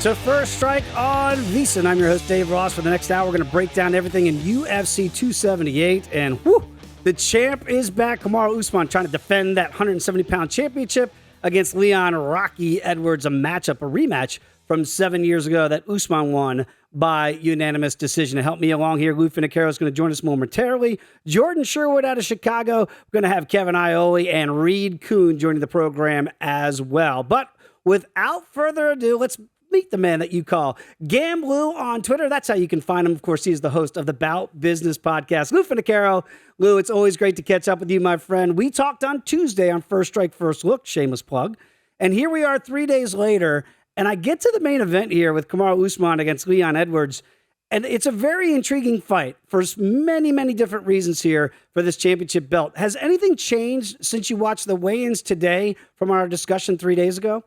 to First Strike on VSiN. I'm your host, Dave Ross. For the next hour, we're going to break down everything in UFC 278. And whew, the champ is back. Kamaru Usman trying to defend that 170-pound championship against Leon Rocky Edwards, a rematch from 7 years ago that Usman won by unanimous decision. To help me along here, Luke Finocchiaro is going to join us momentarily. Jordan Sherwood out of Chicago. We're going to have Kevin Iole and Reed Kuhn joining the program as well. But without further ado, let's meet the man that you call Gamblu on Twitter. That's how you can find him. Of course, he's the host of the Bout Business Podcast. Lou Finocchiaro. Lou, it's always great to catch up with you, my friend. We talked on Tuesday on First Strike, First Look, shameless plug. And here we are 3 days later, and I get to the main event here with Kamaru Usman against Leon Edwards. And it's a very intriguing fight for many, many different reasons here for this championship belt. Has anything changed since you watched the weigh-ins today from our discussion 3 days ago?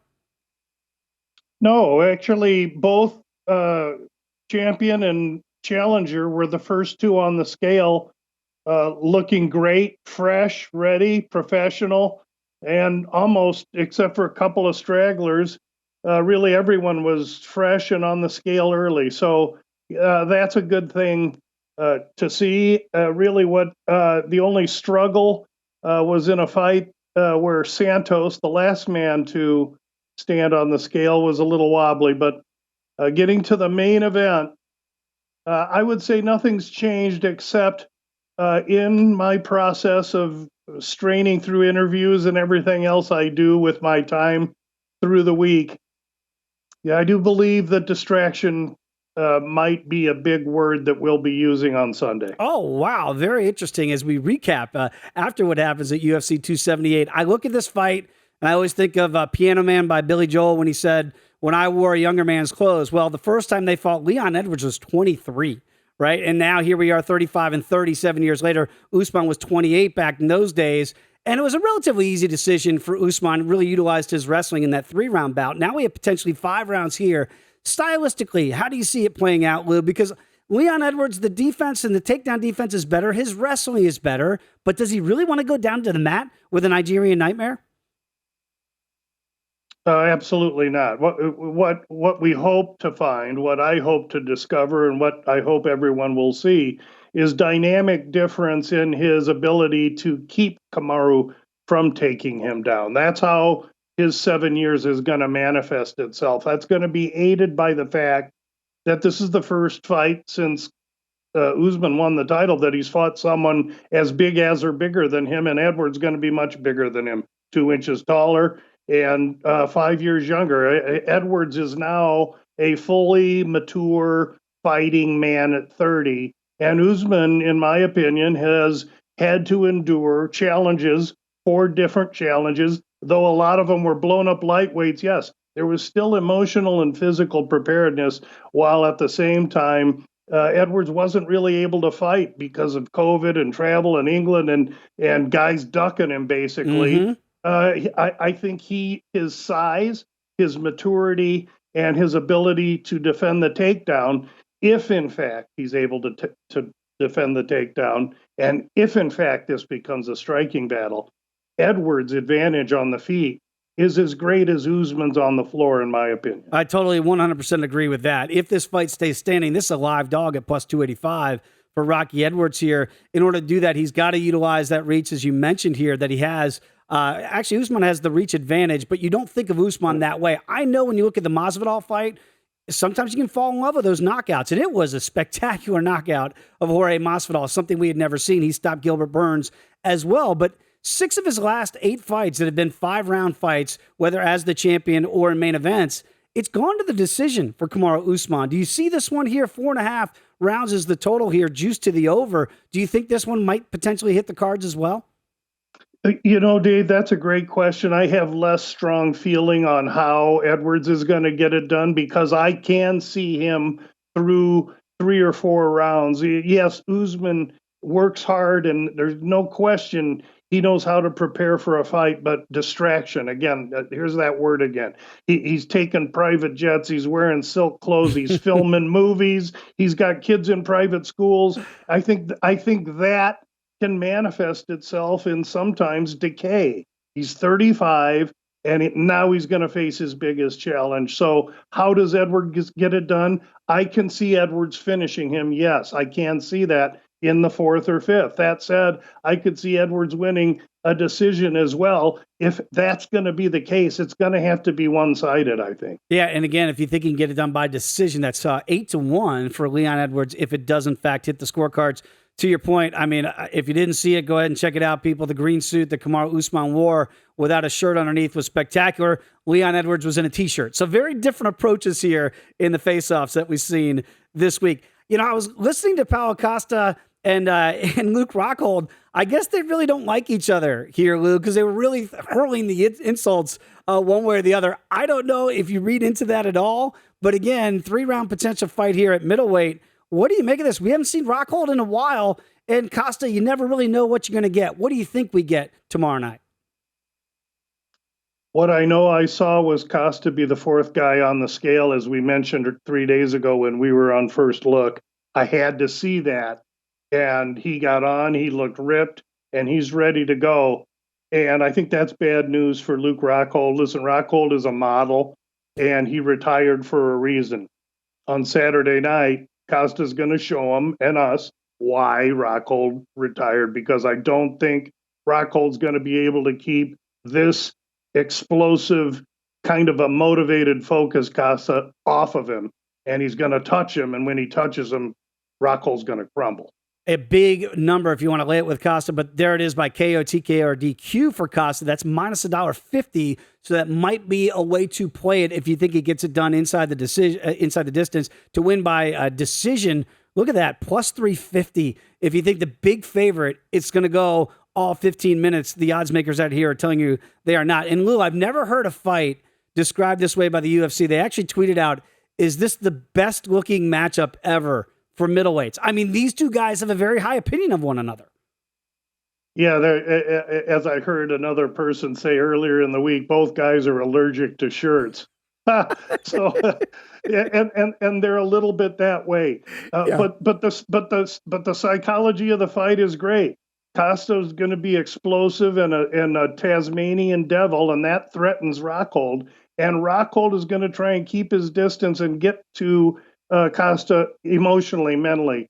No, actually, both champion and challenger were the first two on the scale, looking great, fresh, ready, professional, and almost, except for a couple of stragglers, really everyone was fresh and on the scale early. So that's a good thing to see. Really, what the only struggle was in a fight where Santos, the last man to stand on the scale, was a little wobbly, but getting to the main event, I would say nothing's changed except in my process of straining through interviews and everything else I do with my time through the week. Yeah, I do believe that distraction might be a big word that we'll be using on Sunday. Oh, wow. Very interesting. As we recap after what happens at UFC 278, I look at this fight, and I always think of Piano Man by Billy Joel when he said, "When I wore a younger man's clothes." Well, the first time they fought, Leon Edwards was 23, right? And now here we are 35 and 37 years later. Usman was 28 back in those days. And it was a relatively easy decision for Usman, really utilized his wrestling in that 3-round bout. Now we have potentially 5 rounds here. Stylistically, how do you see it playing out, Lou? Because Leon Edwards, the defense and the takedown defense is better. His wrestling is better. But does he really want to go down to the mat with a Nigerian Nightmare? Absolutely not. What we hope to find, what I hope to discover, and what I hope everyone will see is dynamic difference in his ability to keep Kamaru from taking him down. That's how his 7 years is going to manifest itself. That's going to be aided by the fact that this is the first fight since Usman won the title that he's fought someone as big as or bigger than him, and Edwards going to be much bigger than him, 2 inches taller and 5 years younger. Edwards is now a fully mature fighting man at 30. And Usman, in my opinion, has had to endure challenges, 4 different challenges, though a lot of them were blown up lightweights. Yes, there was still emotional and physical preparedness, while at the same time, Edwards wasn't really able to fight because of COVID and travel in England and guys ducking him, basically. Mm-hmm. I think his size, his maturity, and his ability to defend the takedown, if in fact he's able to defend the takedown, and if in fact this becomes a striking battle, Edwards' advantage on the feet is as great as Usman's on the floor, in my opinion. I totally 100% agree with that. If this fight stays standing, this is a live dog at plus 285 for Rocky Edwards here. In order to do that, he's got to utilize that reach, as you mentioned here, that he has. Actually, Usman has the reach advantage, but you don't think of Usman that way. I know when you look at the Masvidal fight, sometimes you can fall in love with those knockouts, and it was a spectacular knockout of Jorge Masvidal, something we had never seen. He stopped Gilbert Burns as well, but 6 of his last 8 fights that have been 5-round fights, whether as the champion or in main events, it's gone to the decision for Kamaru Usman. Do you see this one here? 4.5 rounds is the total here, juiced to the over. Do you think this one might potentially hit the cards as well? You know, Dave, that's a great question. I have less strong feeling on how Edwards is going to get it done because I can see him through 3 or 4 rounds. Yes, Usman works hard, and there's no question he knows how to prepare for a fight, but distraction, again, here's that word again. He's taking private jets, he's wearing silk clothes, he's filming movies, he's got kids in private schools. I think that can manifest itself in sometimes decay. He's 35. And now he's going to face his biggest challenge. So how does Edwards get it done? I can see Edwards finishing him. Yes, I can see that in the fourth or fifth. That said, I could see Edwards winning a decision as well. If that's going to be the case, it's going to have to be one-sided, I think. Yeah, and again, if you think he can get it done by decision, that's 8-1 for Leon Edwards if it does in fact hit the scorecards. To your point, I mean, if you didn't see it, go ahead and check it out, people. The green suit that Kamaru Usman wore without a shirt underneath was spectacular. Leon Edwards was in a T-shirt. So very different approaches here in the face-offs that we've seen this week. You know, I was listening to Paulo Costa and Luke Rockhold. I guess they really don't like each other here, Luke, because they were really hurling the insults one way or the other. I don't know if you read into that at all. But again, 3-round potential fight here at middleweight. What do you make of this? We haven't seen Rockhold in a while, and Costa, you never really know what you're going to get. What do you think we get tomorrow night? What I know I saw was Costa be the fourth guy on the scale, as we mentioned 3 days ago when we were on First Look. I had to see that, and he got on, he looked ripped, and he's ready to go. And I think that's bad news for Luke Rockhold. Listen, Rockhold is a model, and he retired for a reason. On Saturday night, Costa's going to show him and us why Rockhold retired, because I don't think Rockhold's going to be able to keep this explosive, kind of a motivated focus Costa off of him. And he's going to touch him. And when he touches him, Rockhold's going to crumble. A big number if you want to lay it with Costa, but there it is by KO, TKO, or DQ for Costa. That's minus $1.50. So that might be a way to play it if you think he gets it done inside the decision, inside the distance to win by decision. Look at that, plus 350. If you think the big favorite, it's going to go all 15 minutes. The odds makers out here are telling you they are not. And Lou, I've never heard a fight described this way by the UFC. They actually tweeted out, "Is this the best looking matchup ever for middleweights?" I mean, these two guys have a very high opinion of one another. Yeah, as I heard another person say earlier in the week, both guys are allergic to shirts. So, and they're a little bit that way. Yeah. But the psychology of the fight is great. Costa's going to be explosive and a Tasmanian devil, and that threatens Rockhold. And Rockhold is going to try and keep his distance and get to Costa emotionally, mentally.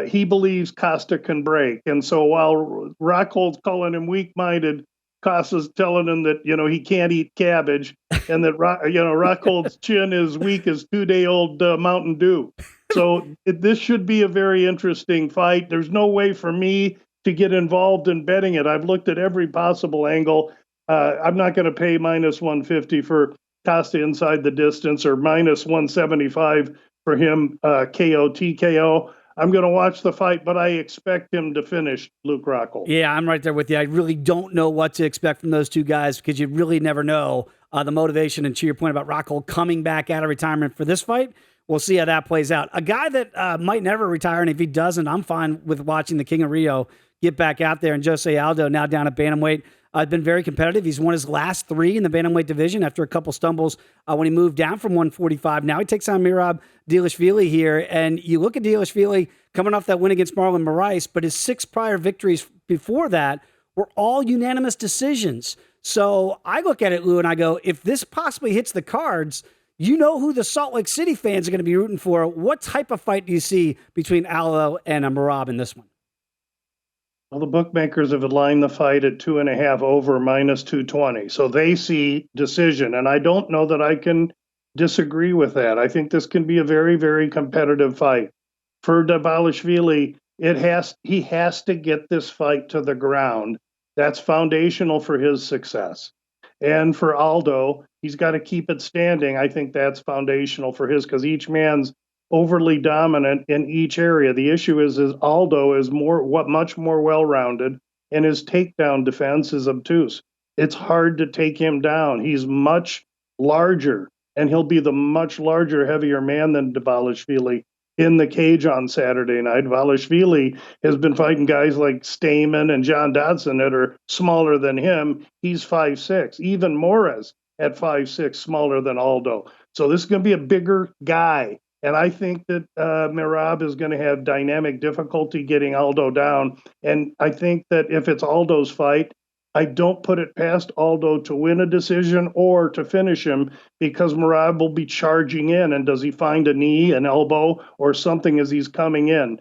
He believes Costa can break. And so while Rockhold's calling him weak-minded, Costa's telling him that, he can't eat cabbage and that, Rockhold's chin is weak as 2-day-old Mountain Dew. So this should be a very interesting fight. There's no way for me to get involved in betting it. I've looked at every possible angle. I'm not going to pay minus 150 for Costa inside the distance or minus 175 for him KO, TKO. I'm going to watch the fight, but I expect him to finish Luke Rockhold. Yeah, I'm right there with you. I really don't know what to expect from those two guys because you really never know the motivation. And to your point about Rockhold coming back out of retirement for this fight, we'll see how that plays out. A guy that might never retire, and if he doesn't, I'm fine with watching the King of Rio get back out there. And Jose Aldo, now down at bantamweight, been very competitive. He's won his last 3 in the bantamweight division after a couple stumbles when he moved down from 145. Now he takes on Merab Dvalishvili here. And you look at Dvalishvili coming off that win against Marlon Moraes, but his 6 prior victories before that were all unanimous decisions. So I look at it, Lou, and I go, if this possibly hits the cards, you know who the Salt Lake City fans are going to be rooting for. What type of fight do you see between Aldo and Merab in this one? Well, the bookmakers have aligned the fight at 2.5 over minus 220. So they see decision. And I don't know that I can disagree with that. I think this can be a very, very competitive fight. For Dvalishvili, he has to get this fight to the ground. That's foundational for his success. And for Aldo, he's got to keep it standing. I think that's foundational for his, because each man's overly dominant in each area. The issue is Aldo is much more well-rounded, and his takedown defense is obtuse. It's hard to take him down. He's much larger, and he'll be the much larger, heavier man than Dvalishvili in the cage on Saturday night. Dvalishvili has been fighting guys like Stamen and John Dodson that are smaller than him. He's 5'6". Even Morris at 5'6", smaller than Aldo. So this is going to be a bigger guy. And I think that Merab is going to have dynamic difficulty getting Aldo down. And I think that if it's Aldo's fight, I don't put it past Aldo to win a decision or to finish him, because Merab will be charging in. And does he find a knee, an elbow, or something as he's coming in?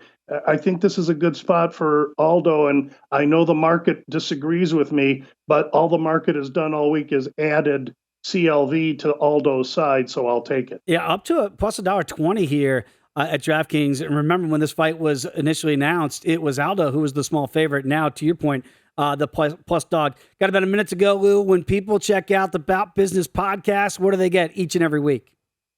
I think this is a good spot for Aldo. And I know the market disagrees with me, but all the market has done all week is added CLV to Aldo's side. So I'll take it. Yeah, up to a plus $1.20 here at DraftKings. And remember, when this fight was initially announced, it was Aldo who was the small favorite. Now, to your point, the plus dog. Got about a minute to go, Lou. When people check out the Bout Business podcast, what do they get each and every week?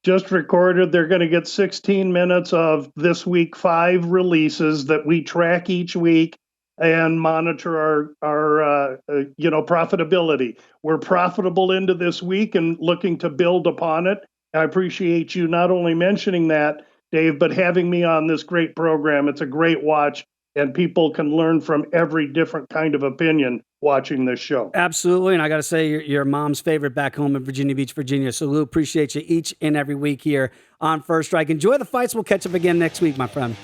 Just recorded. They're going to get 16 minutes of this week, 5 releases that we track each week and monitor our profitability. We're profitable into this week and looking to build upon it. I appreciate you not only mentioning that, Dave, but having me on this great program. It's a great watch, and people can learn from every different kind of opinion watching this show. Absolutely. And I got to say, you're mom's favorite back home in Virginia Beach, Virginia. So, Lou, appreciate you each and every week here on First Strike. Enjoy the fights. We'll catch up again next week, my friend.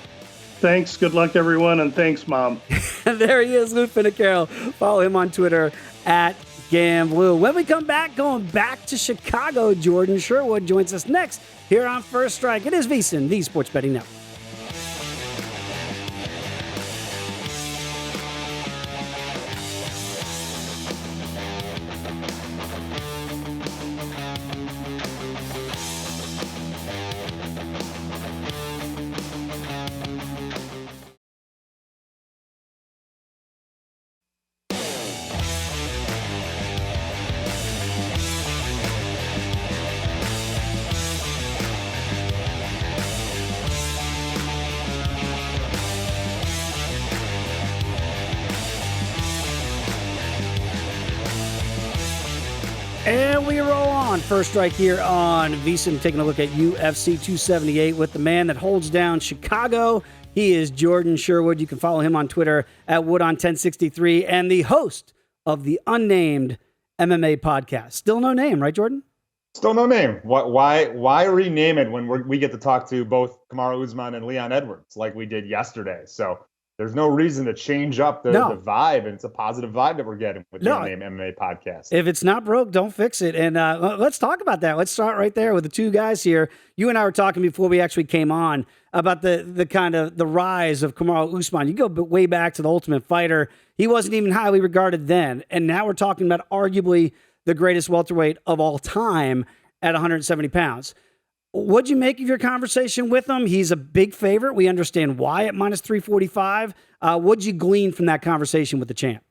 Thanks. Good luck, everyone. And thanks, Mom. There he is, Lou Finocchiaro. Follow him on Twitter at Gamblue. When we come back, going back to Chicago, Jordan Sherwood joins us next here on First Strike. It is VSiN, the Sports Betting Network. And we roll on First Strike here on VSiN, taking a look at UFC 278 with the man that holds down Chicago. He is Jordan Sherwood. You can follow him on Twitter at Woodon1063, and the host of the unnamed MMA podcast. Still no name, right, Jordan? Still no name. Why rename it when we get to talk to both Kamaru Usman and Leon Edwards like we did yesterday? So there's no reason to change up the vibe, and it's a positive vibe that we're getting with the Unnamed MMA podcast. If it's not broke, don't fix it. And let's talk about that. Let's start right there with the two guys here. You and I were talking before we actually came on about the kind of the rise of Kamaru Usman. You go way back to the Ultimate Fighter. He wasn't even highly regarded then. And now we're talking about arguably the greatest welterweight of all time at 170 pounds. What'd you make of your conversation with him? He's a big favorite. We understand why at minus 345. What'd you glean from that conversation with the champ?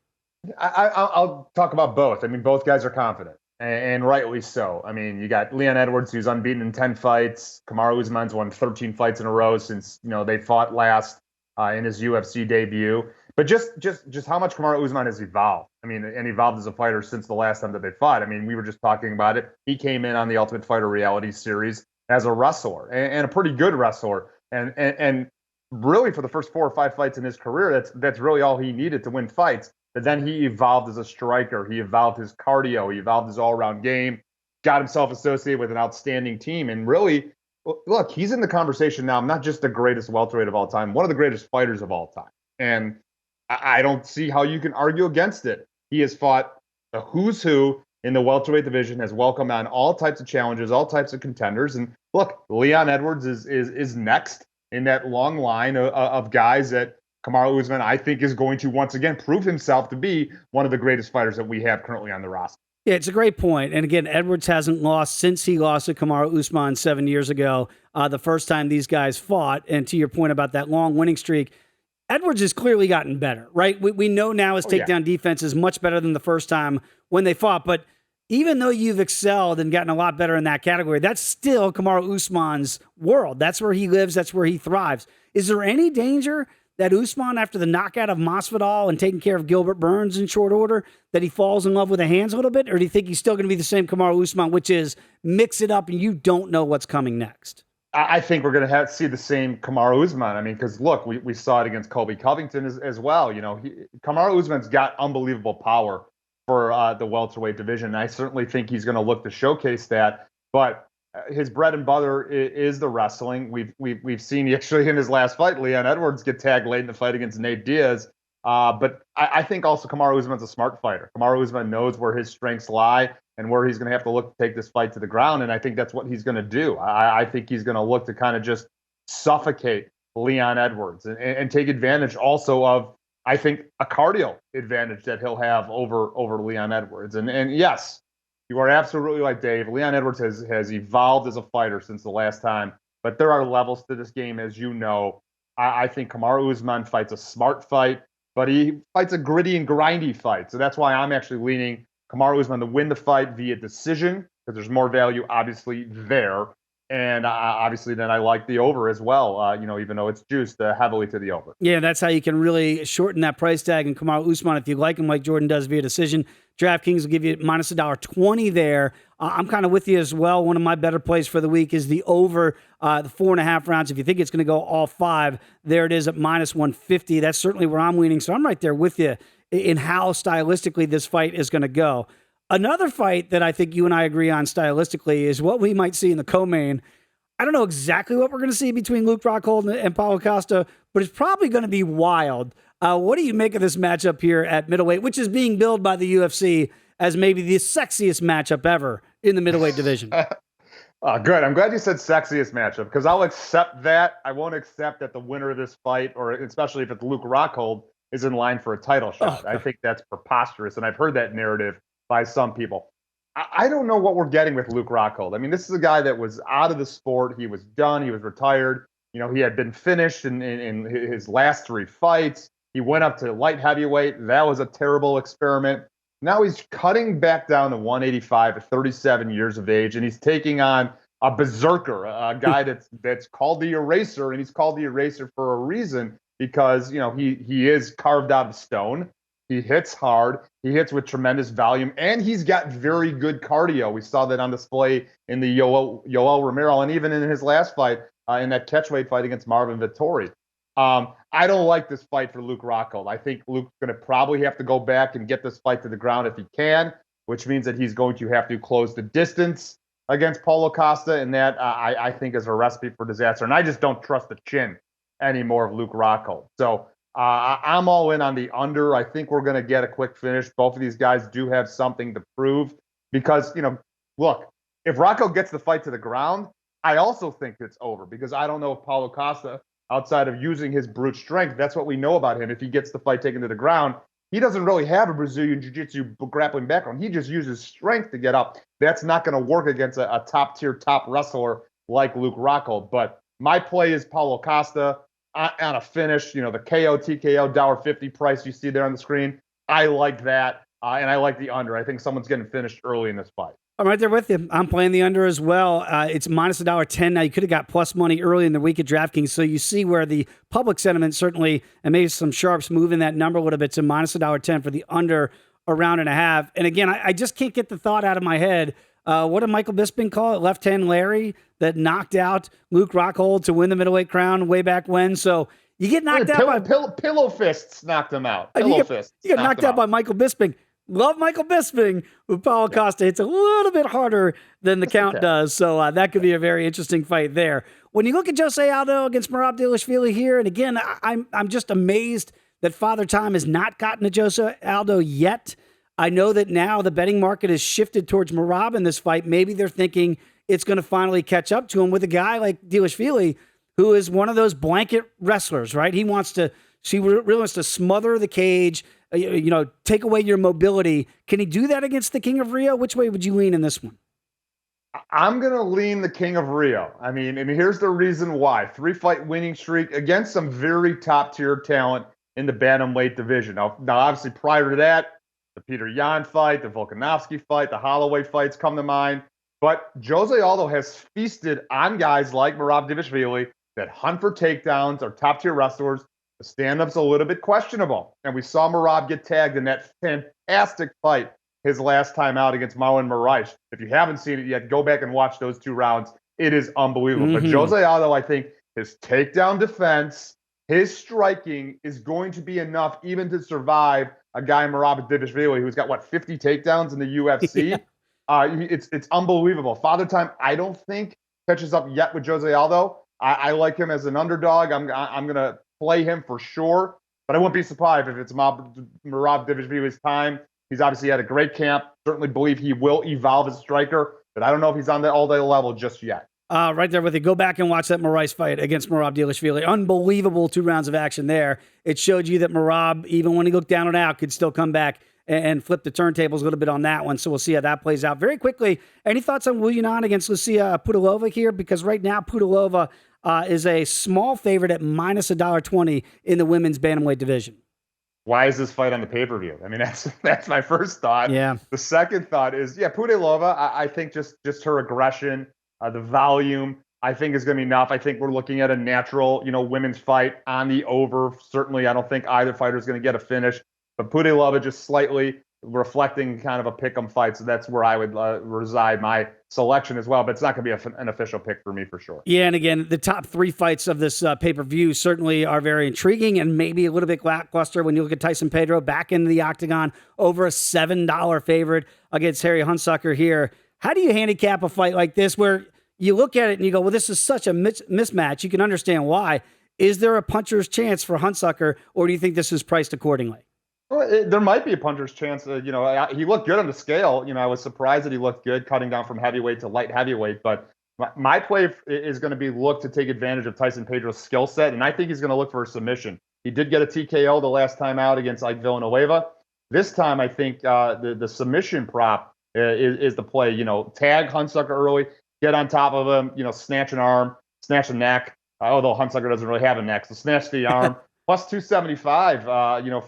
I'll talk about both. I mean, both guys are confident, and rightly so. I mean, you got Leon Edwards, who's unbeaten in 10 fights. Kamaru Usman's won 13 fights in a row since they fought last in his UFC debut. But just how much Kamaru Usman has evolved. I mean, and evolved as a fighter since the last time that they fought. I mean, we were just talking about it. He came in on the Ultimate Fighter reality series as a wrestler, and a pretty good wrestler, and really for the first 4 or 5 fights in his career, that's really all he needed to win fights. But then he evolved as a striker. He evolved his cardio. He evolved his all-around game. Got himself associated with an outstanding team, and really, look, he's in the conversation now. Not just the greatest welterweight of all time, one of the greatest fighters of all time, and I don't see how you can argue against it. He has fought the who's who in the welterweight division, has welcomed on all types of challenges, all types of contenders. And look, Leon Edwards is next in that long line of guys that Kamaru Usman, I think, is going to once again prove himself to be one of the greatest fighters that we have currently on the roster. Yeah, it's a great point. And again, Edwards hasn't lost since he lost to Kamaru Usman 7 years ago, the first time these guys fought. And to your point about that long winning streak, Edwards has clearly gotten better, right? We know now his takedown defense is much better than the first time when they fought. But even though you've excelled and gotten a lot better in that category, that's still Kamaru Usman's world. That's where he lives. That's where he thrives. Is there any danger that Usman, after the knockout of Masvidal and taking care of Gilbert Burns in short order, that he falls in love with the hands a little bit? Or do you think he's still going to be the same Kamaru Usman, which is mix it up and you don't know what's coming next? I think we're going to see the same Kamaru Usman. I mean, because look, we saw it against Colby Covington as well. You know, Kamaru Usman's got unbelievable power for the welterweight division. And I certainly think he's going to look to showcase that. But his bread and butter is the wrestling. We've seen actually in his last fight, Leon Edwards get tagged late in the fight against Nate Diaz. But I think also Kamaru Usman's a smart fighter. Kamaru Usman knows where his strengths lie and where he's going to have to look to take this fight to the ground, and I think that's what he's going to do. I think he's going to look to kind of just suffocate Leon Edwards and take advantage also of, I think, a cardio advantage that he'll have over Leon Edwards. And yes, you are absolutely right, Dave. Leon Edwards has evolved as a fighter since the last time, but there are levels to this game, as you know. I think Kamaru Usman fights a smart fight, but he fights a gritty and grindy fight. So that's why I'm actually leaning Kamaru Usman to win the fight via decision, because there's more value, obviously, there. And obviously, then I like the over as well, even though it's juiced heavily to the over. Yeah, that's how you can really shorten that price tag. And Kamaru Usman, if you like him like Jordan does via decision, DraftKings will give you minus $1.20 there. I'm kind of with you as well. One of my better plays for the week is the over the 4.5 rounds. If you think it's going to go all 5, there it is at minus 150. That's certainly where I'm leaning. So I'm right there with you in how stylistically this fight is going to go. Another fight that I think you and I agree on stylistically is what we might see in the co-main. I don't know exactly what we're going to see between Luke Rockhold and Paulo Costa, but it's probably going to be wild. What do you make of this matchup here at middleweight, which is being billed by the UFC as maybe the sexiest matchup ever in the middleweight division? Good. I'm glad you said sexiest matchup, because I'll accept that. I won't accept that the winner of this fight, or especially if it's Luke Rockhold, is in line for a title shot. I think that's preposterous, and I've heard that narrative by some people. I don't know what we're getting with Luke Rockhold. I mean, this is a guy that was out of the sport. He was done. He was retired. He had been finished in his last 3 fights. He went up to light heavyweight. That was a terrible experiment. Now he's cutting back down to 185 at 37 years of age, and he's taking on a berserker, a guy that's called the Eraser, and he's called the Eraser for a reason, because he is carved out of stone. He hits hard. He hits with tremendous volume, and he's got very good cardio. We saw that on display in the Yoel Romero, and even in his last fight, in that catchweight fight against Marvin Vettori. I don't like this fight for Luke Rockhold. I think Luke's going to probably have to go back and get this fight to the ground if he can, which means that he's going to have to close the distance against Paulo Costa, and that I think is a recipe for disaster. And I just don't trust the chin anymore of Luke Rockhold. So I'm all in on the under. I think we're going to get a quick finish. Both of these guys do have something to prove, because, look, if Rockhold gets the fight to the ground, I also think it's over, because I don't know if Paulo Costa, outside of using his brute strength, that's what we know about him. If he gets the fight taken to the ground, he doesn't really have a Brazilian Jiu-Jitsu grappling background. He just uses strength to get up. That's not going to work against a top-tier, top wrestler like Luke Rockhold. But my play is Paulo Costa on a finish, the KO, TKO, $1.50 price you see there on the screen. I like that, and I like the under. I think someone's getting finished early in this fight. I'm right there with you. I'm playing the under as well. It's minus $1.10. Now, you could have got plus money early in the week at DraftKings, so you see where the public sentiment certainly, and maybe some sharps moving that number a little bit to minus $1.10 for the under a round and a half. And again, I just can't get the thought out of my head. What did Michael Bisping call it? Left hand Larry that knocked out Luke Rockhold to win the middleweight crown way back when. So you get knocked out by pillow fists knocked him out. You get knocked out by Michael Bisping. Love Michael Bisping, with Paulo Costa hits a little bit harder than the count does. So that could be a very interesting fight there. When you look at Jose Aldo against Merab Dvalishvili here, and again, I'm just amazed that Father Time has not gotten to Jose Aldo yet. I know that now the betting market has shifted towards Merab in this fight. Maybe they're thinking it's going to finally catch up to him with a guy like Dvalishvili, who is one of those blanket wrestlers, right? He really wants to smother the cage, take away your mobility. Can he do that against the King of Rio? Which way would you lean in this one? I'm going to lean the King of Rio. I mean, here's the reason why. 3-fight winning streak against some very top-tier talent in the bantamweight division. Now, obviously, prior to that, the Peter Yan fight, the Volkanovski fight, the Holloway fights come to mind. But Jose Aldo has feasted on guys like Merab Dvalishvili that hunt for takedowns, are top-tier wrestlers. The stand-up's a little bit questionable. And we saw Merab get tagged in that fantastic fight his last time out against Marlon Moraes. If you haven't seen it yet, go back and watch those 2 rounds. It is unbelievable. Mm-hmm. But Jose Aldo, I think, his takedown defense, his striking is going to be enough even to survive a guy, Merab Dvalishvili, who's got, 50 takedowns in the UFC? Yeah. It's unbelievable. Father Time, I don't think, catches up yet with Jose Aldo. I like him as an underdog. I'm going to play him for sure. But I wouldn't be surprised if it's Merab Dvalishvili's time. He's obviously had a great camp. Certainly believe he will evolve as a striker, but I don't know if he's on the all-day level just yet. Right there with you. Go back and watch that Moraes fight against Merab Dvalishvili. Unbelievable 2 rounds of action there. It showed you that Merab, even when he looked down and out, could still come back and flip the turntables a little bit on that one. So we'll see how that plays out. Very quickly, any thoughts on Willian against Lucia Pudilova here? Because right now Pudilova is a small favorite at minus $1.20 in the women's bantamweight division. Why is this fight on the pay-per-view? I mean, that's my first thought. Yeah. The second thought is, Pudilova, I think just her aggression, the volume, I think is going to be enough. I think we're looking at a natural, women's fight on the over. Certainly, I don't think either fighter is going to get a finish. But Pudilova just slightly reflecting kind of a pick'em fight. So that's where I would reside my selection as well. But it's not going to be an official pick for me for sure. Yeah, and again, the top 3 fights of this pay-per-view certainly are very intriguing and maybe a little bit lackluster when you look at Tyson Pedro back into the octagon, over a $7 favorite against Harry Hunsucker here. How do you handicap a fight like this where you look at it and you go, well, this is such a mismatch. You can understand why. Is there a puncher's chance for Hunsucker, or do you think this is priced accordingly? Well, there might be a puncher's chance. He looked good on the scale. I was surprised that he looked good cutting down from heavyweight to light heavyweight. But my play is going to be look to take advantage of Tyson Pedro's skill set, and I think he's going to look for a submission. He did get a TKO the last time out against Villanueva. This time, I think the submission prop is the play. Tag Hunsucker early, get on top of him, snatch an arm, snatch a neck. Although Hunsucker doesn't really have a neck, so snatch the arm. Plus 275,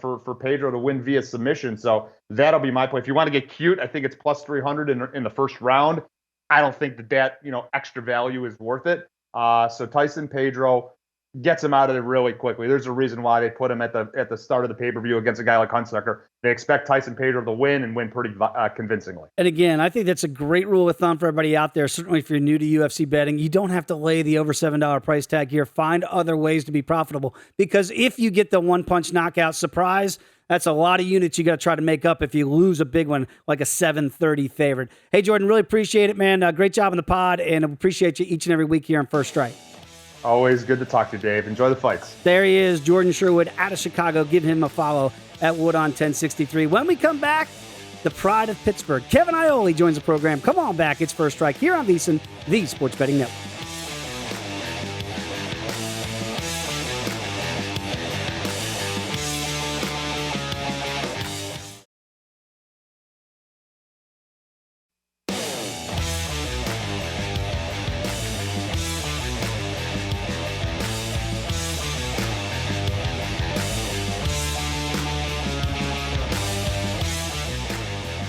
for Pedro to win via submission. So that'll be my play. If you want to get cute, I think it's plus 300 in the first round. I don't think that extra value is worth it. So Tyson Pedro gets him out of there really quickly. There's a reason why they put him at the start of the pay-per-view against a guy like Hunsucker. They expect Tyson Pedro to win and win pretty convincingly. And again, I think that's a great rule of thumb for everybody out there. Certainly if you're new to UFC betting, you don't have to lay the over $7 price tag here. Find other ways to be profitable, because if you get the one-punch knockout surprise, that's a lot of units you got to try to make up if you lose a big one like a 730 favorite. Hey, Jordan, really appreciate it, man. Great job on the pod, and appreciate you each and every week here on First Strike. Always good to talk to you, Dave. Enjoy the fights. There he is, Jordan Sherwood out of Chicago. Give him a follow at Wood on 1063. When we come back, the pride of Pittsburgh, Kevin Iole joins the program. Come on back. It's First Strike here on VSiN, the Sports Betting Network.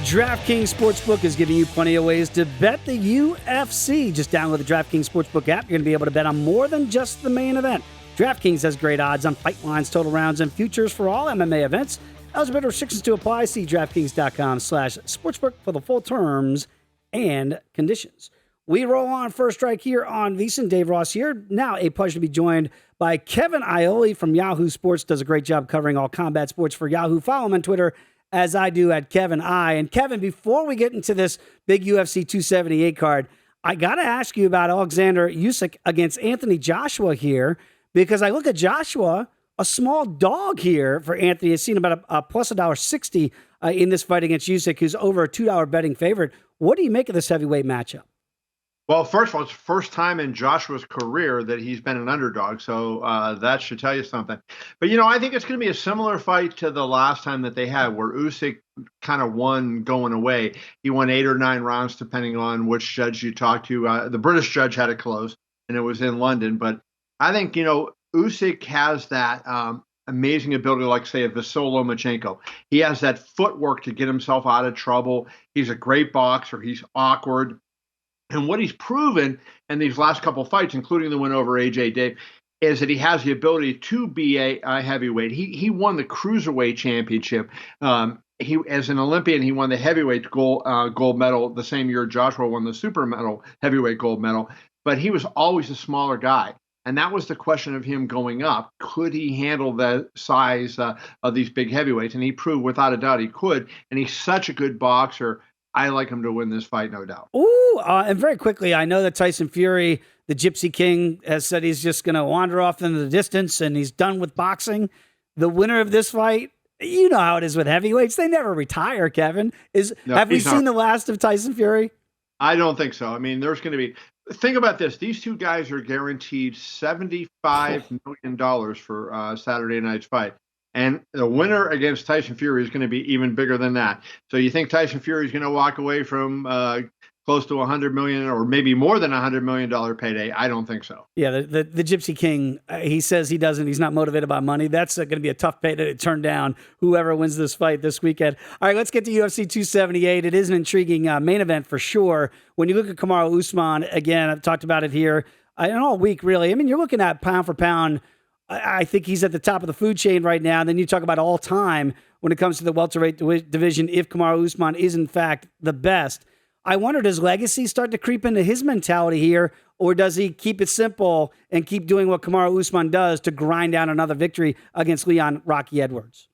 DraftKings Sportsbook is giving you plenty of ways to bet the UFC. Just download the DraftKings Sportsbook app. You're going to be able to bet on more than just the main event. DraftKings has great odds on fight lines, total rounds, and futures for all MMA events. Eligibility restrictions to apply. See DraftKings.com/sportsbook for the full terms and conditions. We roll on First Strike here on VSiN. Dave Ross here. Now a pleasure to be joined by Kevin Iole from Yahoo Sports. Does a great job covering all combat sports for Yahoo. Follow him on Twitter, as I do, at Kevin I. And Kevin, before we get into this big UFC 278 card, I got to ask you about Oleksandr Usyk against Anthony Joshua here, because I look at Joshua, a small dog here for Anthony. Has seen about a plus $1.60 in this fight against Usyk, who's over a $2 betting favorite. What do you make of this heavyweight matchup? Well, first of all, it's the first time in Joshua's career that he's been an underdog, so that should tell you something. But, I think it's going to be a similar fight to the last time that they had, where Usyk kind of won going away. He won 8 or 9 rounds, depending on which judge you talk to. The British judge had it close, and it was in London. But I think, Usyk has that amazing ability, like, say, of Vasyl Lomachenko. He has that footwork to get himself out of trouble. He's a great boxer. He's awkward. And what he's proven in these last couple of fights, including the win over AJ Dave, is that he has the ability to be a heavyweight. He won the cruiserweight championship. He, as an Olympian, he won the heavyweight gold medal the same year Joshua won the super medal, heavyweight gold medal. But he was always a smaller guy. And that was the question of him going up. Could he handle the size of these big heavyweights? And he proved without a doubt he could. And he's such a good boxer. I like him to win this fight, no doubt. Ooh, and very quickly, I know that Tyson Fury, the Gypsy King, has said he's just going to wander off into the distance and he's done with boxing. the winner of this fight, you know how it is with heavyweights. They never retire, Kevin. Have we seen the last of Tyson Fury? I don't think so. I mean, there's going to be. Think about this. These two guys are guaranteed $75 million for Saturday night's fight. And the winner against Tyson Fury is going to be even bigger than that. So you think Tyson Fury is going to walk away from close to $100 million or maybe more than $100 million payday? I don't think so. Yeah, the Gypsy King, he says he doesn't. He's not motivated by money. That's going to be a tough payday to turn down whoever wins this fight this weekend. All right, let's get to UFC 278. It is an intriguing main event for sure. When you look at Kamaru Usman, again, I've talked about it here and all week, really. I mean, you're looking at pound for pound. I think he's at the top of the food chain right now. And then you talk about all time when it comes to the welterweight division, if Kamaru Usman is, in fact, the best. I wonder, does legacy start to creep into his mentality here, or does he keep it simple and keep doing what Kamaru Usman does to grind down another victory against Leon Rocky Edwards?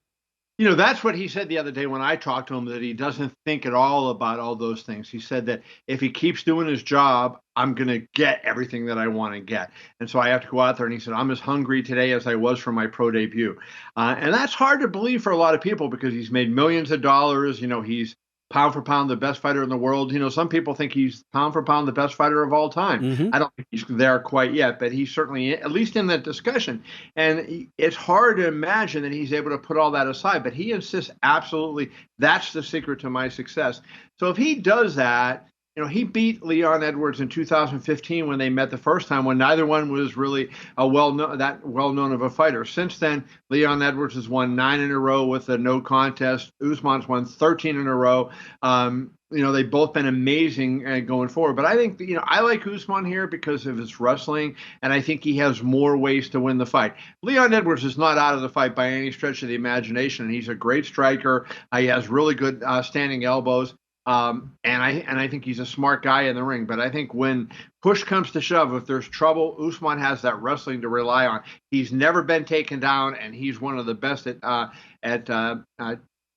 You know, that's what he said the other day when I talked to him, that he doesn't think at all about all those things. He said that if he keeps doing his job, I'm going to get everything that I want to get. And so I have to go out there. And he said, I'm as hungry today as I was for my pro debut. And that's hard to believe for a lot of people because he's made millions of dollars. You know, he's pound for pound the best fighter in the world. You know, some people think he's pound for pound the best fighter of all time. Mm-hmm. I don't think he's there quite yet, but he's certainly at least in that discussion. And it's hard to imagine that he's able to put all that aside, but he insists absolutely that's the secret to my success. So if he does that, you know, he beat Leon Edwards in 2015 when they met the first time, when neither one was really well-known of a fighter. Since then, Leon Edwards has won 9 in a row with a no contest. Usman's won 13 in a row. You know, they've both been amazing going forward. But I think, you know, I like Usman here because of his wrestling, and I think he has more ways to win the fight. Leon Edwards is not out of the fight by any stretch of the imagination. He's a great striker. He has really good standing elbows. And I think he's a smart guy in the ring. But I think when push comes to shove, if there's trouble, Usman has that wrestling to rely on. He's never been taken down, and he's one of the best at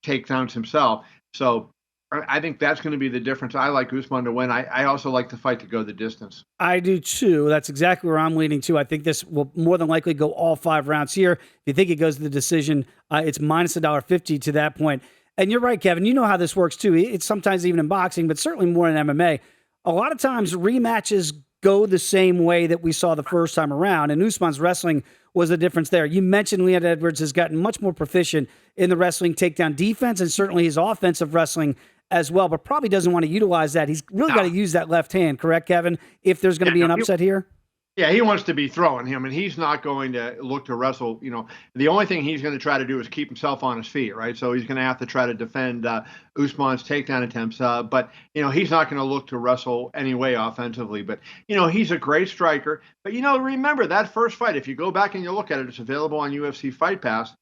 takedowns himself. So I think that's going to be the difference. I like Usman to win. I also like the fight to go the distance. I do too. That's exactly where I'm leaning to. I think this will more than likely go all 5 rounds here. If you think it goes to the decision, it's minus $1.50 to that point. And you're right, Kevin. You know how this works, too. It's sometimes even in boxing, but certainly more in MMA. A lot of times rematches go the same way that we saw the first time around, and Usman's wrestling was the difference there. You mentioned Leon Edwards has gotten much more proficient in the wrestling takedown defense and certainly his offensive wrestling as well, but probably doesn't want to utilize that. He's really got to use that left hand, correct, Kevin, if there's going to be an upset here? Yeah, he wants to be throwing him, and he's not going to look to wrestle. You know, the only thing he's going to try to do is keep himself on his feet, right? So he's going to have to try to defend Usman's takedown attempts. But, you know, he's not going to look to wrestle anyway offensively. But, you know, he's a great striker. But, you know, remember that first fight, if you go back and you look at it, it's available on UFC Fight Pass.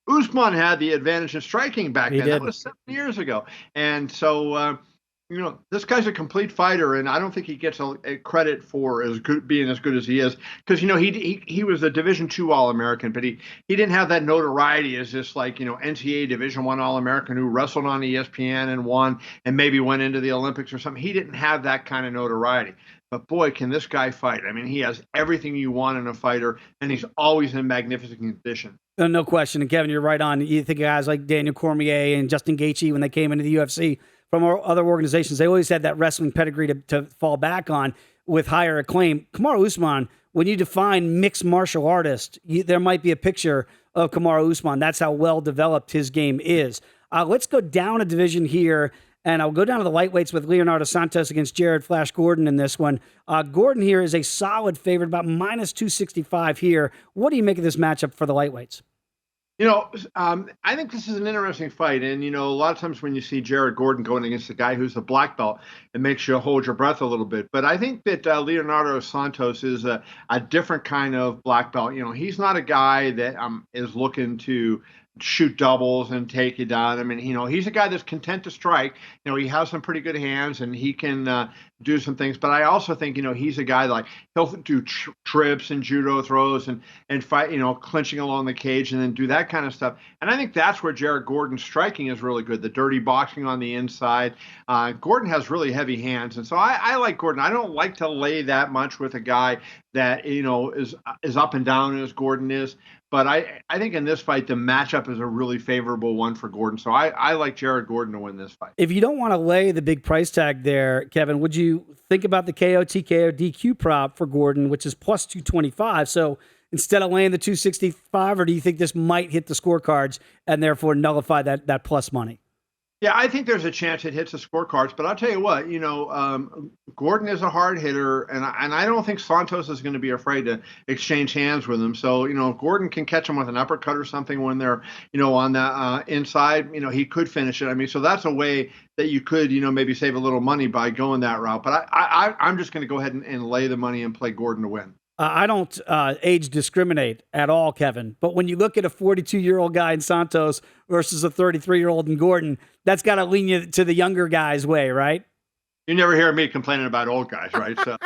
Usman had the advantage in striking back then. That was 7 years ago. And so, you know, this guy's a complete fighter, and I don't think he gets a credit for being as good as he is. Because, you know, he was a Division II All-American, but he didn't have that notoriety as this, like, you know, NCAA Division I All-American who wrestled on ESPN and won and maybe went into the Olympics or something. He didn't have that kind of notoriety. But, boy, can this guy fight. I mean, he has everything you want in a fighter, and he's always in magnificent condition. No question. And, Kevin, you're right on. You think of guys like Daniel Cormier and Justin Gaethje when they came into the UFC from other organizations, they always had that wrestling pedigree to fall back on with higher acclaim. Kamaru Usman, when you define mixed martial artist, there might be a picture of Kamaru Usman. That's how well developed his game is. Let's go down a division here, and I'll go down to the lightweights with Leonardo Santos against Jared Flash Gordon in this one. Gordon here is a solid favorite, about minus 265 here. What do you make of this matchup for the lightweights? You know, I think this is an interesting fight. And, you know, a lot of times when you see Jared Gordon going against a guy who's a black belt, it makes you hold your breath a little bit. But I think that Leonardo Santos is a different kind of black belt. You know, he's not a guy that is looking to shoot doubles and take you down. I mean, you know, he's a guy that's content to strike. You know, he has some pretty good hands and he can do some things. But I also think, you know, he's a guy like he'll do trips and judo throws and fight, you know, clinching along the cage and then do that kind of stuff. And I think that's where Jared Gordon's striking is really good. The dirty boxing on the inside. Gordon has really heavy hands. And so I like Gordon. I don't like to lay that much with a guy that, you know, is up and down as Gordon is. But I think in this fight, the matchup is a really favorable one for Gordon. So I like Jared Gordon to win this fight. If you don't want to lay the big price tag there, Kevin, would you think about the KO, TKO, DQ prop for Gordon, which is plus 225? So instead of laying the 265, or do you think this might hit the scorecards and therefore nullify that plus money? Yeah, I think there's a chance it hits the scorecards, but I'll tell you what, Gordon is a hard hitter, and I don't think Santos is going to be afraid to exchange hands with him. So, if Gordon can catch him with an uppercut or something when they're, on the inside, he could finish it. I mean, so that's a way that you could, maybe save a little money by going that route. But I'm just going to go ahead and lay the money and play Gordon to win. I don't age discriminate at all, Kevin. But when you look at a 42-year-old guy in Santos versus a 33-year-old in Gordon, that's got to lean you to the younger guy's way, right? You never hear me complaining about old guys, right? So.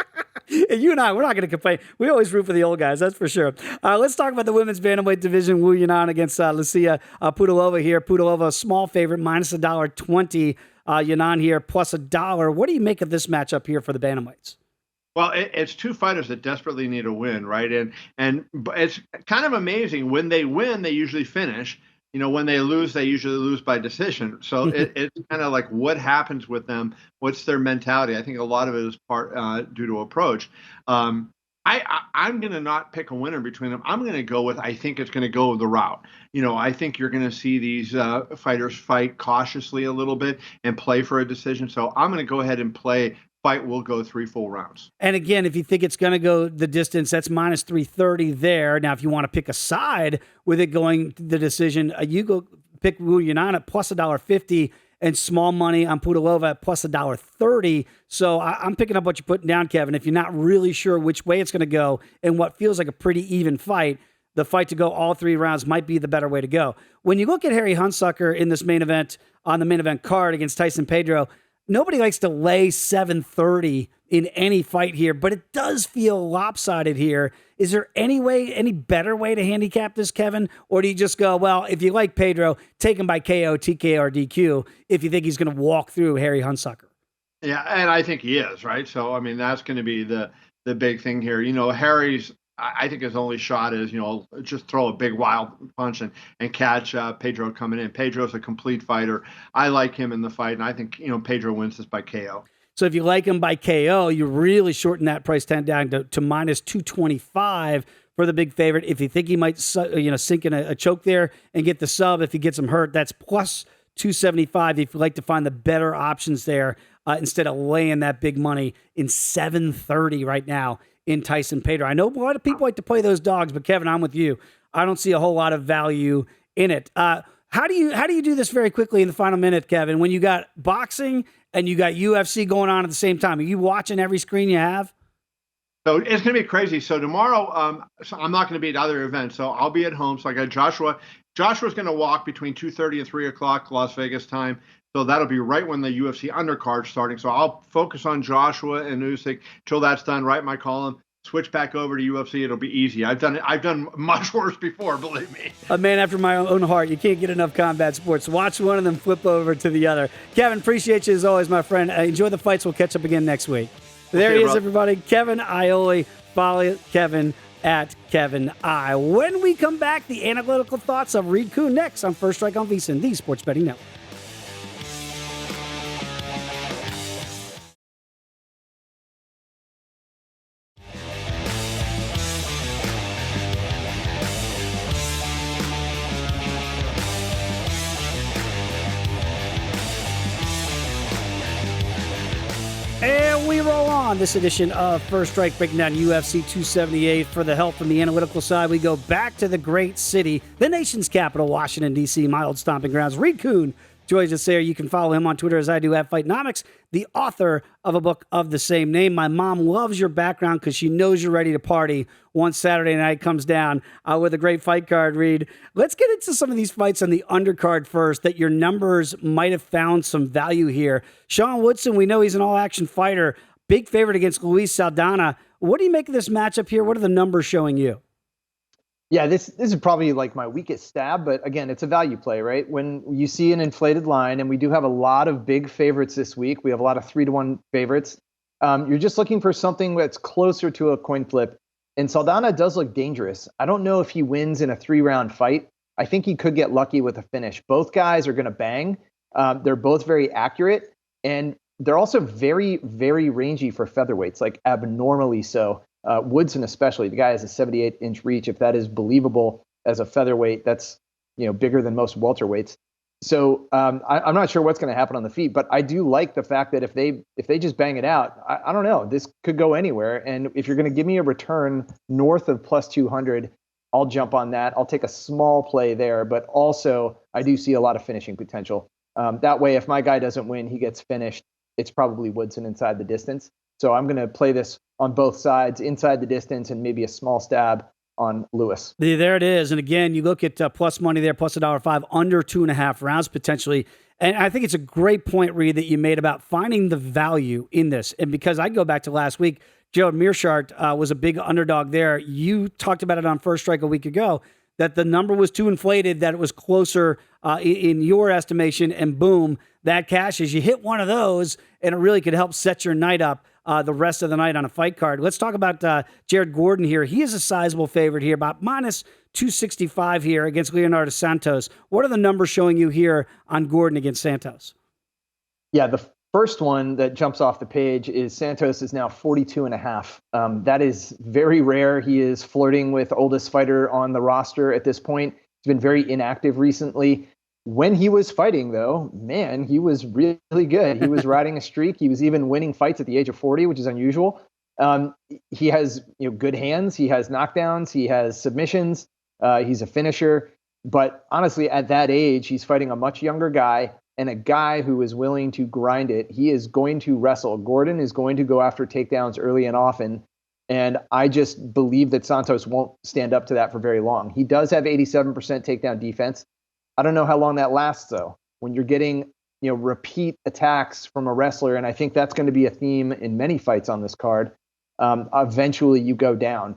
You and I, we're not going to complain. We always root for the old guys, that's for sure. Let's talk about the women's bantamweight division. Wu Yanan against Lucia Pudilova here. Pudilova, a small favorite, minus $1.20. Yanan here, plus $1. What do you make of this matchup here for the bantamweights? Well, it's two fighters that desperately need a win, right? And it's kind of amazing. When they win, they usually finish. When they lose, they usually lose by decision. So it's kind of like what happens with them? What's their mentality? I think a lot of it is part due to approach. I'm going to not pick a winner between them. I'm going to go with, I think it's going to go the route. I think you're going to see these fighters fight cautiously a little bit and play for a decision. So I'm going to go ahead and play fight will go 3 full rounds. And again, if you think it's going to go the distance, that's minus 330 there. Now, if you want to pick a side with it going the decision, you go pick Wu Yanan at plus $1.50 and small money on Pudilova at plus $1.30. So I'm picking up what you're putting down, Kevin. If you're not really sure which way it's going to go and what feels like a pretty even fight, the fight to go all 3 rounds might be the better way to go. When you look at Harry Hunsucker in this main event, on the main event card against Tyson Pedro, nobody likes to lay 730 in any fight here, but it does feel lopsided here. Is there any better way to handicap this, Kevin? Or do you just go, well, if you like Pedro, take him by KO, TKO, or DQ if you think he's going to walk through Harry Hunsucker? Yeah, and I think he is, right? So, I mean, that's going to be the big thing here. Harry's, I think his only shot is, just throw a big wild punch and catch Pedro coming in. Pedro's a complete fighter. I like him in the fight, and I think, Pedro wins this by KO. So if you like him by KO, you really shorten that price tag down to minus 225 for the big favorite. If you think he might, sink in a choke there and get the sub, if he gets him hurt, that's plus 275 if you like to find the better options there instead of laying that big money in 730 right now in Tyson Pedro. I know a lot of people like to play those dogs, but Kevin, I'm with you. I don't see a whole lot of value in it. How do you do this very quickly in the final minute, Kevin, when you got boxing and you got UFC going on at the same time? Are you watching every screen you have? So it's going to be crazy. So tomorrow, so I'm not going to be at other events, so I'll be at home. So I got Joshua. Joshua's going to walk between 2:30 and 3 o'clock Las Vegas time. So that'll be right when the UFC undercard's starting. So I'll focus on Joshua and Usyk till that's done. Write my column. Switch back over to UFC. It'll be easy. I've done much worse before, believe me. A man after my own heart. You can't get enough combat sports. Watch one of them, flip over to the other. Kevin, appreciate you as always, my friend. Enjoy the fights. We'll catch up again next week. There he is, everybody. Kevin Iole. Follow Kevin at Kevin I. When we come back, the analytical thoughts of Reed Kuhn next on First Strike on VSiN, the Sports Betting Network. And we roll on this edition of First Strike, breaking down UFC 278. For the help from the analytical side, we go back to the great city, the nation's capital, Washington, D.C., my old stomping grounds. Reed Kuhn joins us there. You can follow him on Twitter as I do at Fightnomics, the author of a book of the same name. My mom loves your background because she knows you're ready to party once Saturday night comes down with a great fight card, Reed. Let's get into some of these fights on the undercard first that your numbers might have found some value here. Sean Woodson, we know he's an all-action fighter, big favorite against Luis Saldana. What do you make of this matchup here? What are the numbers showing you? Yeah, this is probably like my weakest stab, but again, it's a value play, right? When you see an inflated line, and we do have a lot of big favorites this week, we have a lot of 3-1 favorites. You're just looking for something that's closer to a coin flip. And Saldana does look dangerous. I don't know if he wins in a 3-round fight. I think he could get lucky with a finish. Both guys are going to bang. They're both very accurate. And they're also very, very rangy for featherweights, like abnormally so. Woodson especially, the guy has a 78-inch reach. If that is believable as a featherweight, that's bigger than most welterweights. So I'm not sure what's going to happen on the feet, but I do like the fact that if they just bang it out, I don't know, this could go anywhere. And if you're going to give me a return north of plus 200, I'll jump on that. I'll take a small play there, but also I do see a lot of finishing potential. That way, if my guy doesn't win, he gets finished. It's probably Woodson inside the distance. So I'm going to play this on both sides, inside the distance, and maybe a small stab on Lewis. There it is. And again, you look at plus money there, plus $1.05, under 2.5 rounds potentially. And I think it's a great point, Reed, that you made about finding the value in this. And because I go back to last week, Gerald Meerschaert was a big underdog there. You talked about it on First Strike a week ago, that the number was too inflated, that it was closer in your estimation, and boom, that cashes. You hit one of those, and it really could help set your night up the rest of the night on a fight card. Let's talk about Jared Gordon here. He is a sizable favorite here, about minus 265 here against Leonardo Santos. What are the numbers showing you here on Gordon against Santos? Yeah, the first one that jumps off the page is Santos is now 42.5. That is very rare. He is flirting with oldest fighter on the roster at this point. He's been very inactive recently. When he was fighting, though, man, he was really good. He was riding a streak. He was even winning fights at the age of 40, which is unusual. He has good hands. He has knockdowns. He has submissions. He's a finisher. But honestly, at that age, he's fighting a much younger guy and a guy who is willing to grind it. He is going to wrestle. Gordon is going to go after takedowns early and often. And I just believe that Santos won't stand up to that for very long. He does have 87% takedown defense. I don't know how long that lasts, though. When you're getting, repeat attacks from a wrestler, and I think that's going to be a theme in many fights on this card, eventually you go down.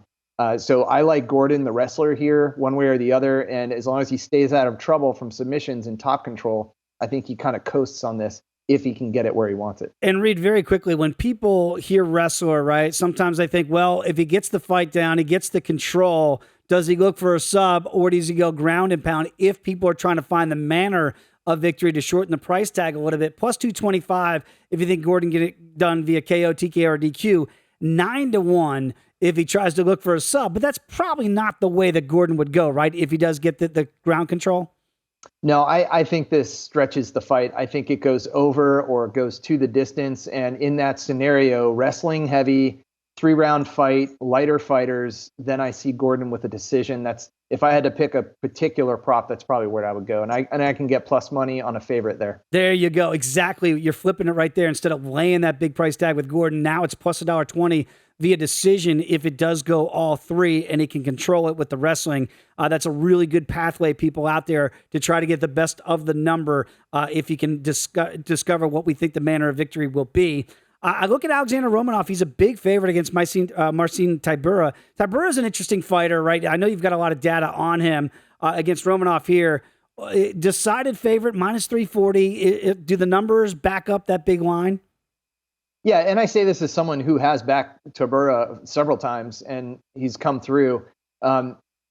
So I like Gordon, the wrestler here, one way or the other, and as long as he stays out of trouble from submissions and top control, I think he kind of coasts on this if he can get it where he wants it. And Reed, very quickly, when people hear wrestler, right, sometimes they think, well, if he gets the fight down, he gets the control, does he look for a sub or does he go ground and pound if people are trying to find the manner of victory to shorten the price tag a little bit? Plus 225 if you think Gordon get it done via KO, TKO, or DQ. 9-1 if he tries to look for a sub. But that's probably not the way that Gordon would go, right, if he does get the ground control? No, I think this stretches the fight. I think it goes over or goes to the distance. And in that scenario, wrestling heavy, 3-round fight, lighter fighters, then I see Gordon with a decision. That's, if I had to pick a particular prop, that's probably where I would go. And I can get plus money on a favorite there. There you go. Exactly. You're flipping it right there. Instead of laying that big price tag with Gordon, now it's plus $1.20 via decision if it does go all three and he can control it with the wrestling. That's a really good pathway, people out there, to try to get the best of the number if you can discover what we think the manner of victory will be. I look at Alexander Romanov. He's a big favorite against Marcin Tybura. Tybura is an interesting fighter, right? I know you've got a lot of data on him against Romanov here. Decided favorite, minus 340. Do the numbers back up that big line? Yeah, and I say this as someone who has backed Tybura several times, and he's come through.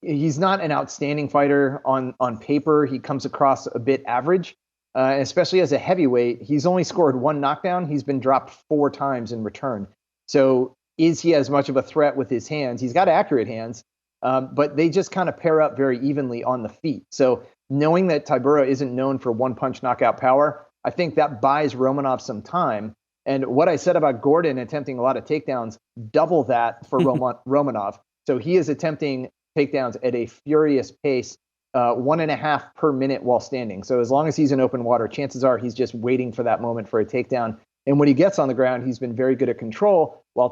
He's not an outstanding fighter on paper. He comes across a bit average. Especially as a heavyweight, he's only scored 1 knockdown. He's been dropped 4 times in return. So is he as much of a threat with his hands? He's got accurate hands, but they just kind of pair up very evenly on the feet. So knowing that Tybura isn't known for one-punch knockout power, I think that buys Romanov some time. And what I said about Gordon attempting a lot of takedowns, double that for Romanov. So he is attempting takedowns at a furious pace. 1.5 per minute while standing. So as long as he's in open water, chances are he's just waiting for that moment for a takedown. And when he gets on the ground, he's been very good at control, while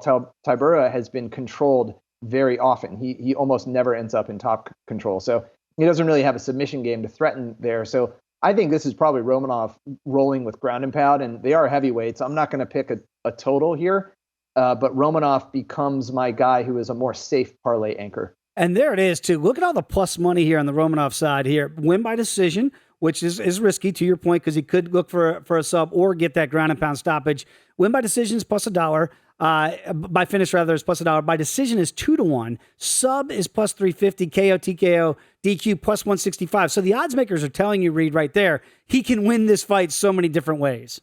Tybura has been controlled very often. He almost never ends up in top control. So he doesn't really have a submission game to threaten there. So I think this is probably Romanov rolling with ground and pound, and they are heavyweights. I'm not going to pick a total here, but Romanov becomes my guy who is a more safe parlay anchor. And there it is, too. Look at all the plus money here on the Romanov side here. Win by decision, which is risky, to your point, because he could look for a sub or get that ground and pound stoppage. Win by decision is plus $1. By finish, rather, is plus $1. By decision is 2-1. Sub is plus 350. KO, TKO, DQ plus 165. So the odds makers are telling you, Reed, right there, he can win this fight so many different ways.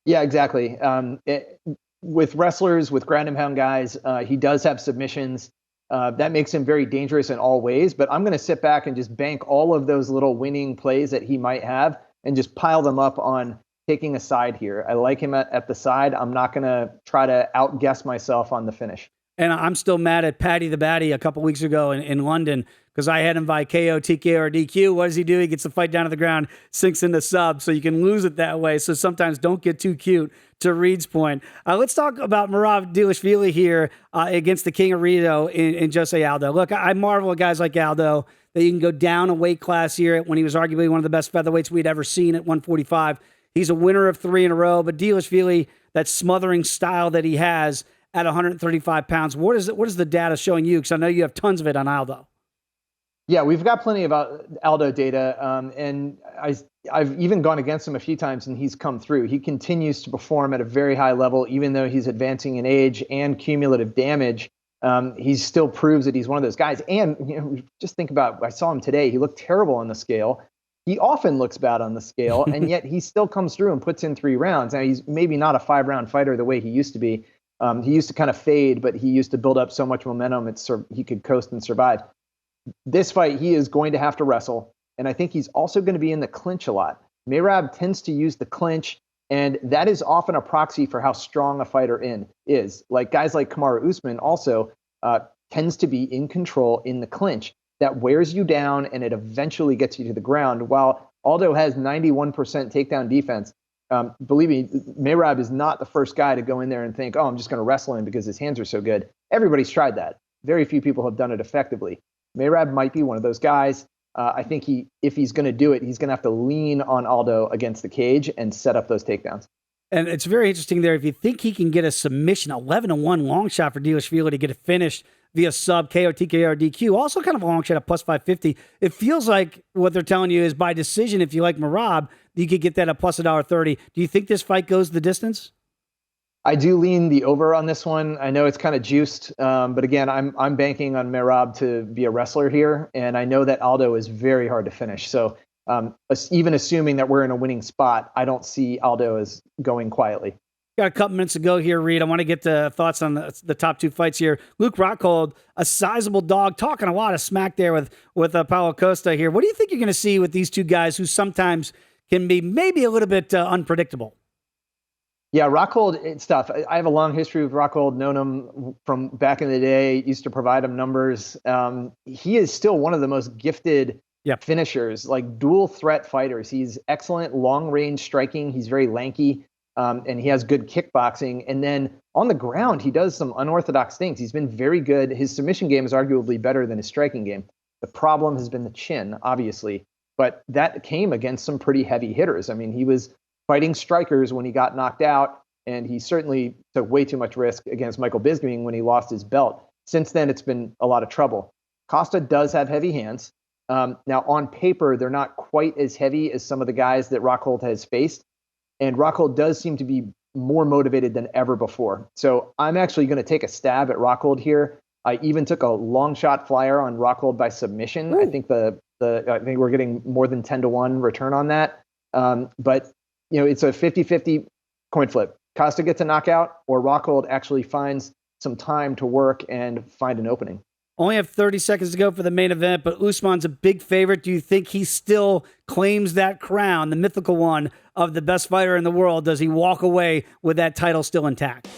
Yeah, exactly. With wrestlers, with ground and pound guys, he does have submissions. That makes him very dangerous in all ways. But I'm going to sit back and just bank all of those little winning plays that he might have and just pile them up on taking a side here. I like him at the side. I'm not going to try to outguess myself on the finish. And I'm still mad at Paddy the Batty a couple weeks ago in London because I had him by KO, TKO, or DQ. What does he do? He gets the fight down to the ground, sinks into sub, so you can lose it that way. So sometimes don't get too cute, to Reed's point. Let's talk about Merab Dvalishvili here against the King of Rio in Jose Aldo. Look, I marvel at guys like Aldo that you can go down a weight class here when he was arguably one of the best featherweights we'd ever seen at 145. He's a winner of 3 in a row, but Dvalishvili, that smothering style that he has at 135 pounds, what is the data showing you? Because I know you have tons of it on Aldo. Yeah, we've got plenty of Aldo data, and I've even gone against him a few times, and he's come through. He continues to perform at a very high level, even though he's advancing in age and cumulative damage. He still proves that he's one of those guys. And just think about, I saw him today. He looked terrible on the scale. He often looks bad on the scale, and yet he still comes through and puts in 3 rounds. Now, he's maybe not a 5-round fighter the way he used to be. He used to kind of fade, but he used to build up so much momentum he could coast and survive. This fight, he is going to have to wrestle, and I think he's also going to be in the clinch a lot. Merab tends to use the clinch, and that is often a proxy for how strong a fighter is. Like guys like Kamaru Usman also tends to be in control in the clinch. That wears you down, and it eventually gets you to the ground. While Aldo has 91% takedown defense, believe me, Merab is not the first guy to go in there and think, oh, I'm just going to wrestle him because his hands are so good. Everybody's tried that. Very few people have done it effectively. Merab might be one of those guys. I think if he's going to do it, he's going to have to lean on Aldo against the cage and set up those takedowns. And it's very interesting there. If you think he can get a submission, 11-1 long shot for Dvalishvili to get it finished via sub, KO, TKO, or DQ. Also kind of a long shot at plus 550. It feels like what they're telling you is by decision, if you like Merab, you could get that at plus $1.30. Do you think this fight goes the distance? I do lean the over on this one. I know it's kind of juiced, but again, I'm banking on Merab to be a wrestler here, and I know that Aldo is very hard to finish. So even assuming that we're in a winning spot, I don't see Aldo as going quietly. Got a couple minutes to go here, Reed. I want to get the thoughts on the top 2 fights here. Luke Rockhold, a sizable dog, talking a lot of smack there with Paulo Costa here. What do you think you're going to see with these 2 guys who sometimes can be maybe a little bit unpredictable? Yeah, Rockhold, it's tough. I have a long history with Rockhold, known him from back in the day, used to provide him numbers. He is still one of the most gifted finishers, like dual threat fighters. He's excellent long range striking. He's very lanky, and he has good kickboxing. And then on the ground, he does some unorthodox things. He's been very good. His submission game is arguably better than his striking game. The problem has been the chin, obviously, but that came against some pretty heavy hitters. I mean, he was fighting strikers when he got knocked out, and he certainly took way too much risk against Michael Bisping when he lost his belt. Since then, it's been a lot of trouble. Costa does have heavy hands. Now, on paper, they're not quite as heavy as some of the guys that Rockhold has faced, and Rockhold does seem to be more motivated than ever before. So I'm actually going to take a stab at Rockhold here. I even took a long shot flyer on Rockhold by submission. Ooh. I think I think we're getting more than 10-1 return on that. But it's a 50-50 coin flip. Costa gets a knockout, or Rockhold actually finds some time to work and find an opening. Only have 30 seconds to go for the main event, but Usman's a big favorite. Do you think he still claims that crown, the mythical one, of the best fighter in the world? Does he walk away with that title still intact?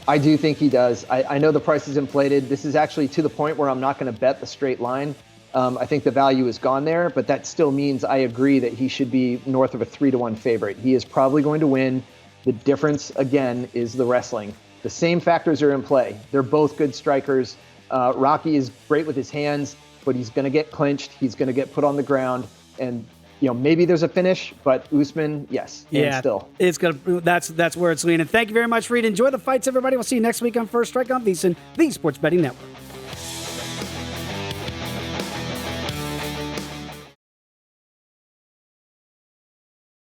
I do think he does. I know the price is inflated. This is actually to the point where I'm not going to bet the straight line. I think the value is gone there, but that still means I agree that he should be north of a 3-1 favorite. He is probably going to win. The difference, again, is the wrestling. The same factors are in play. They're both good strikers. Rocky is great with his hands, but he's going to get clinched. He's going to get put on the ground, and maybe there's a finish, but Usman, yes, yeah, still. It's gonna. That's where it's leaning. Thank you very much, Reed. Enjoy the fights, everybody. We'll see you next week on First Strike on VSiN, the Sports Betting Network.